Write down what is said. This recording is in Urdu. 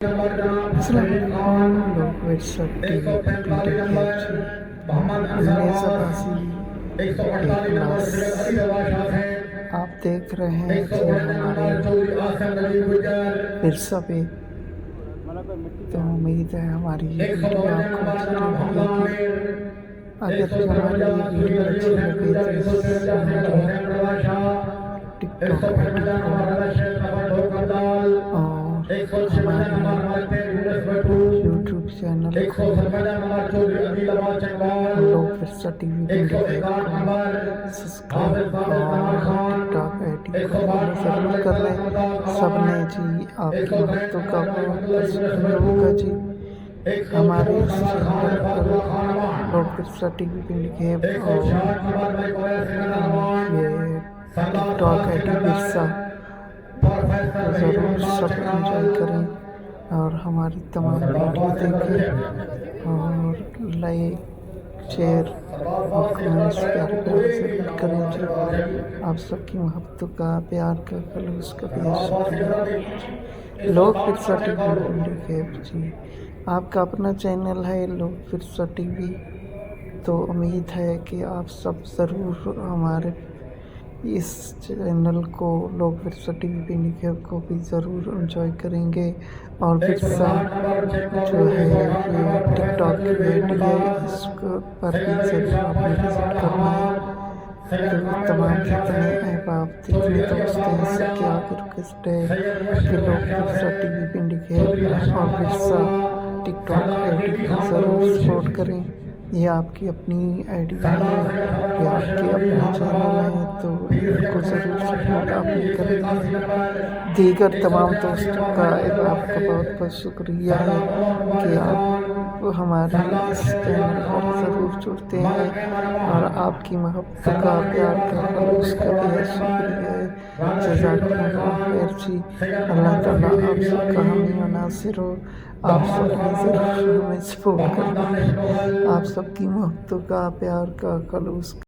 السلام علیکم لوگ ورثہ ٹی وی آپ دیکھ رہے ہیں ہمارے ورثہ پہ، تو امید ہے ہماری یہ ویڈیو آپ کو اچھی لگے گی۔ اگر ہماری یہ ویڈیو اچھی لگے تو ٹک ٹاک آئی ڈی اور ہمارے یوٹیوب چینل کو لوگ ورثہ ٹی وی پنڈی کو سبسکرائب اور ٹک ٹاک آئی ڈی کو فالو ضرور کر لیں سب نے جی۔ آپ کی وقتوں کا بہت شکریہ ہوگا جی۔ ہمارے اس چینل پر لوگ ورثہ ٹی وی پنڈی اور یہ ٹک ٹاک آئی ڈی ورثہ ضرور سب انجوائے کریں اور ہماری تمام ویڈیو دیکھیں اور لائک شیئر اور کمنٹس پیارے ضرور کریں جی۔ آپ سب کی محبتوں کا، پیار کا، خلوص کا بہت شکریہ۔ لوگ ورثہ ٹی وی پنڈی جی، آپ کا اپنا چینل ہے لوگ ورثہ ٹی وی، تو امید ہے کہ آپ سب ضرور ہمارے اس چینل کو لوگ ورثہ ٹی وی پنڈی کو بھی ضرور انجوائے کریں گے اور ورثہ جو ہے یہ ٹک ٹاک کی آئی ڈی ہے، اس پر بھی ضرور آپ نے وزٹ کرنا ہے۔ تو تمام جتنے احباب جتنے دوست ہیں سب کی آگے ریکویسٹ ہے کہ لوگ ورثہ ٹی وی پنڈی اور ورثہ ٹک ٹاک آئی ڈی کو ضرور سپورٹ کریں۔ یہ آپ کی اپنی آئی ڈی ہے، یہ آپ کے اپنے چینل ہے، تو ان کو ضرور سپورٹ آپ نے کرنا ہے۔ دیگر تمام دوستوں کا آپ کا بہت بہت شکریہ ہے کہ آپ ہمارے اس چینل پر ضرور جڑتے ہیں اور آپ کی محبت کا، پیار کا، خلوص کا بہت شکریہ ہے۔ جزاکم اللہ خیر جی۔ اللہ تعالیٰ آپ سب کا حامی و ناصر ہو۔ آپ سب نے ضرور ہمیں سپورٹ کرنا ہے۔ آپ سب کی محبتوں کا، پیار کا، خلوص کا